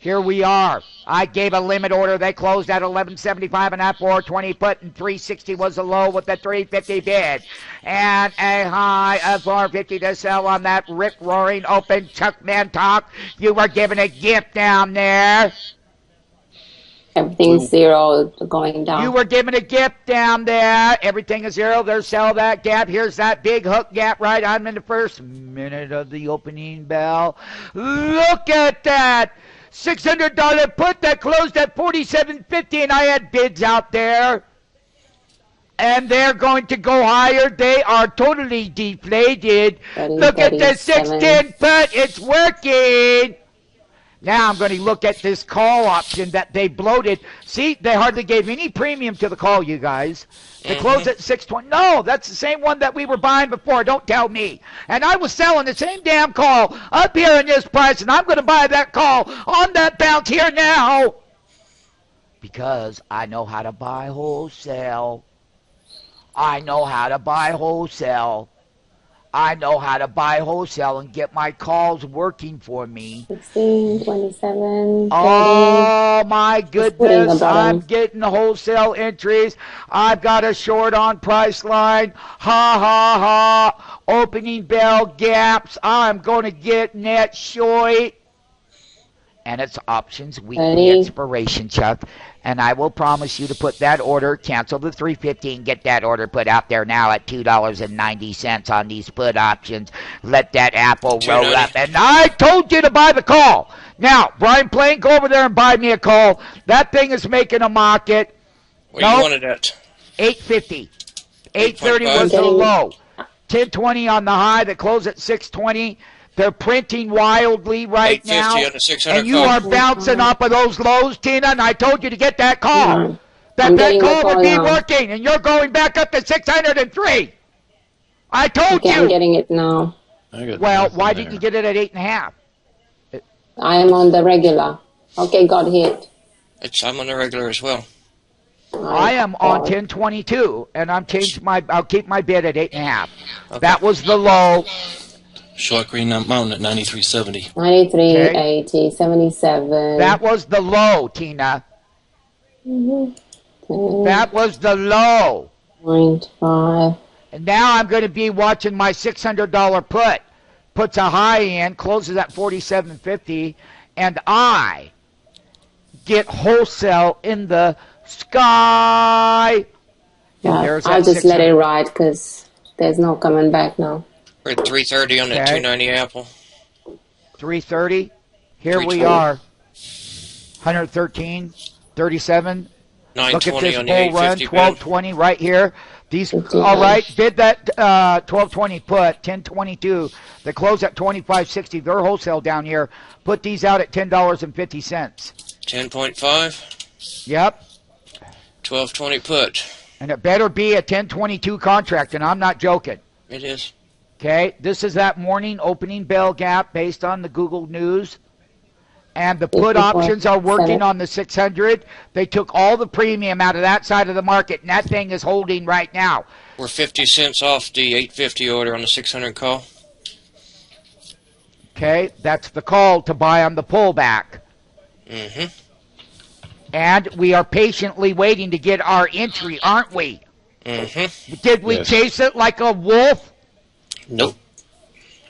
Here we are. I gave a limit order. They closed at 11.75 and a 420 put, and 360 was a low with the 350 bid. And a high of 450 to sell on that Rick Roaring open Chuckman talk. You were given a gift down there. Everything's zero going down. You were given a gift down there. Everything is zero. There's sell that gap. Here's that big hook gap right. I'm in the first minute of the opening bell. Look at that. $600 put that closed at $47.50, and I had bids out there. And they're going to go higher. They are totally deflated. Look at the 610 put. It's working. Now I'm going to look at this call option that they bloated. See, they hardly gave any premium to the call, you guys. They closed at 620. No, that's the same one that we were buying before. Don't tell me. And I was selling the same damn call up here in this price, and I'm going to buy that call on that bounce here now because I know how to buy wholesale. I know how to buy wholesale. I know how to buy wholesale and get my calls working for me. 16, 27, 30. Oh, my goodness. I'm getting the wholesale entries. I've got a short on price line. Ha, ha, ha. Opening bell gaps. I'm going to get net short. And it's options weekly expiration, Chuck. And I will promise you to put that order, cancel the $350 and get that order put out there now at $2.90 on these put options. Let that apple roll up. And I told you to buy the call. Now, Brian Plain, go over there and buy me a call. That thing is making a market. What do you want it at? $8.50. $8.30 was the low. $10.20 on the high that closed at $6.20. They're printing wildly right now, and you are bouncing off of those lows, Tina, and I told you to get that call. That call would be working, and you're going back up to 603. I told you. I'm getting it now. Well, why didn't you get it at 8.5? I am on the regular. Okay, got hit. I'm on the regular as well. I am on 1022, and I'll keep my bid at 8.5. Okay. That was the low. Short Green Mountain at 93.70. 93.80, 77. That was the low, Tina. That was the low. 0.5. And now I'm going to be watching my $600 put. Puts a high in, closes at 47.50, and I get wholesale in the sky. Yeah, I'll just let it ride because there's no coming back now. We're at 330 on that 290 Apple. 330. Here we are. 113, 37. Look at this bull run. 1220 right here. These all right. Bid that 1220 put 1022. They close at 25.60. They're wholesale down here. Put these out at $10.50. 10.5. Yep. 1220 put. And it better be a 1022 contract, and I'm not joking. It is. Okay, this is that morning opening bell gap based on the Google News. And the put options are working on the 600. They took all the premium out of that side of the market, and that thing is holding right now. We're 50 cents off the 850 order on the 600 call. Okay, that's the call to buy on the pullback. And we are patiently waiting to get our entry, aren't we? Did we chase it like a wolf? Nope.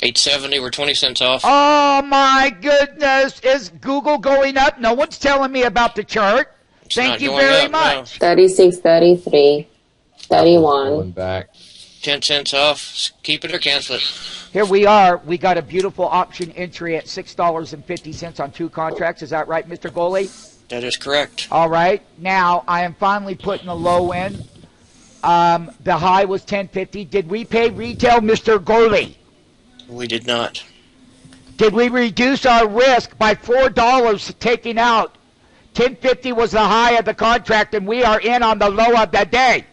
870, we're 20 cents off. Oh, my goodness. Is Google going up? No one's telling me about the chart. Thank you very much. 36, 33, 31. Going back. 10 cents off. Keep it or cancel it. Here we are. We got a beautiful option entry at $6.50 on 2 contracts. Is that right, Mr. Goley? That is correct. All right. Now, I am finally putting a low in. The high was 10.50. Did we pay retail, Mr. Goley? We did not. Did we reduce our risk by $4 taking out? 10.50 was the high of the contract, and we are in on the low of the day.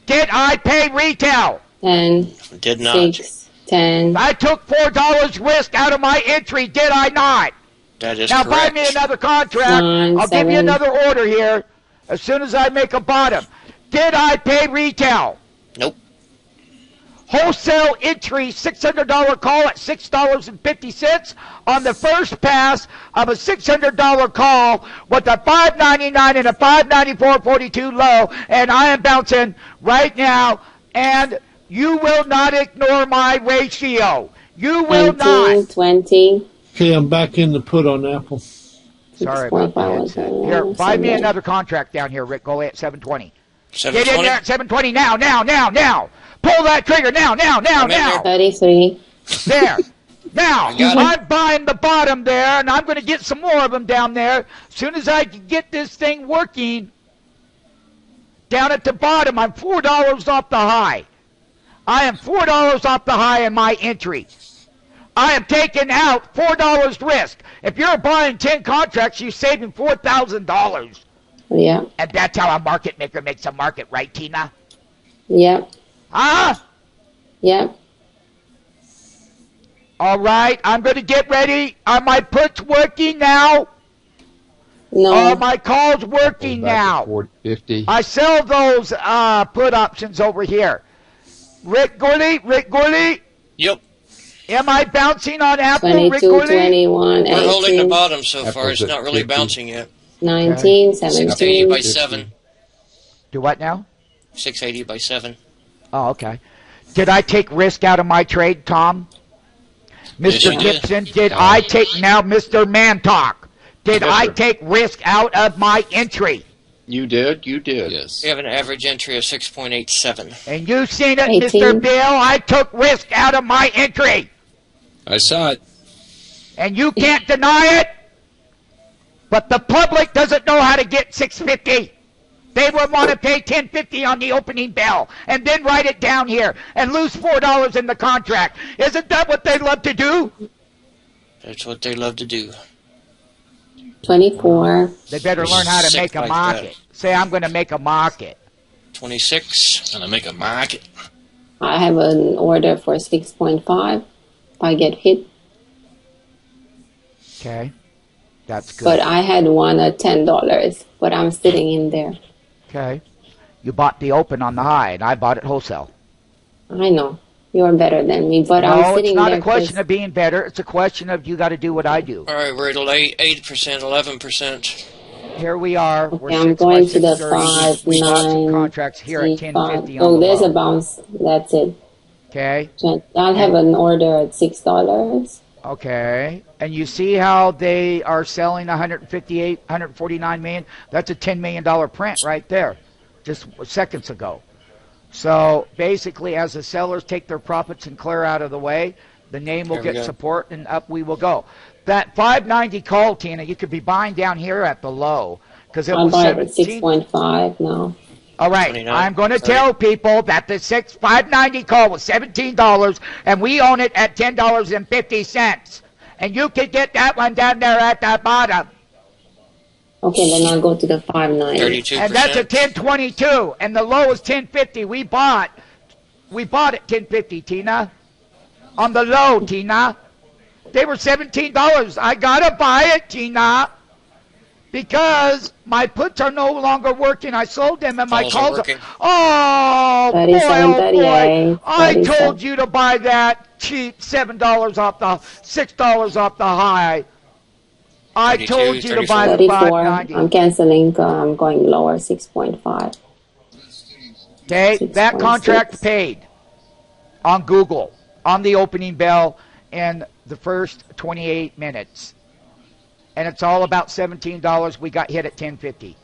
Did I pay retail? 10. Did not. 6, 10. I took $4 risk out of my entry, did I not? That is correct. Now buy me another contract. 9, I'll 7. give you another order here as soon as I make a bottom. Did I pay retail? Nope. wholesale entry $600 call at $6.50 on the first pass of a $600 call with a $5.99 and a $5.94.42 low, and I am bouncing right now, and you will not ignore my ratio. You will 19, not. 20. Okay, I'm back in the put on Apple. Sorry about that. Here, buy me another contract down here, Rick. Go at 720. Get in there at 720 now. Pull that trigger now. 33. There. Now, I'm buying the bottom there, and I'm going to get some more of them down there. As soon as I can get this thing working, down at the bottom, I'm $4 off the high. I am $4 off the high in my entry. I am taking out $4 risk. If you're buying 10 contracts, you're saving $4,000. Yeah. And that's how a market maker makes a market, right, Tina? Yep. Huh? Yep. All right, I'm going to get ready. Are my puts working now? No. Are my calls working now? 450. I sell those put options over here. Rick Gourley? Yep. Am I bouncing on Apple, 22, Rick Gourley? 21, We're holding the 18, bottom so far. Apple's It's not at really 50. bouncing yet. 19, 680 by 17. 7. Do what now? 680 by 7. Oh, okay. Did I take risk out of my trade, Tom? Yes, Mr. you did. Gibson, did I take, now Mr. Man Talk, did Yes, I sir. take risk out of my entry? You did. Yes. We have an average entry of 6.87. And you seen it, 18. Mr. Bill? I took risk out of my entry. I saw it. And you can't deny it. But the public doesn't know how to get 650. They would want to pay 10.50 on the opening bell and then write it down here and lose $4 in the contract. Isn't that what they love to do? That's what they love to do. 24. They better learn how to Sick make a like market. Say, I'm going to make a market. 26. Gonna make a market. I have an order for 6.5 if I get hit. Okay. That's good. But I had one at $10, but I'm sitting in there. Okay. You bought the open on the high, and I bought it wholesale. I know. You're better than me, but I'm No, sitting it's not there a question 'cause of being better. It's a question of you got to do what I do. All right, we're at 8%, 11%. Here we are. We're Okay, I'm 6 by going to the 630. 5, We bought some 9, contracts here at 3, 10.50 5. on Oh, the there's low. a bounce. That's it. Okay. I'll have an order at $6. Okay. And you see how they are selling 158, 149 million? That's a $10 million print right there, just seconds ago. So basically, as the sellers take their profits and clear out of the way, the name will There we get go. support, and up we will go. That 590 call, Tina, you could be buying down here at the low because it I'll was buy it at 17. 6.5 now. All right, 29. I'm going to Sorry. tell people that the 590 call was $17, and we own it at $10.50, and you can get that one down there at the bottom. Okay, then I'll go to the 5.9. 32%. And that's a 1022, and the low is 1050. We bought at 1050, Tina. On the low, Tina. They were $17. I gotta buy it, Tina, because my puts are no longer working. I sold them, and my Calls are calls working. Oh, boy, 37, oh, boy. 38, I 37. told you to buy that cheap $7 off the $6 off the high. I 32, told you to buy the 34. 590. I'm canceling. I'm going lower, 6.5. Okay, that 6.6. contract paid on Google on the opening bell in the first 28 minutes. And it's all about $17. We got hit at 10.50.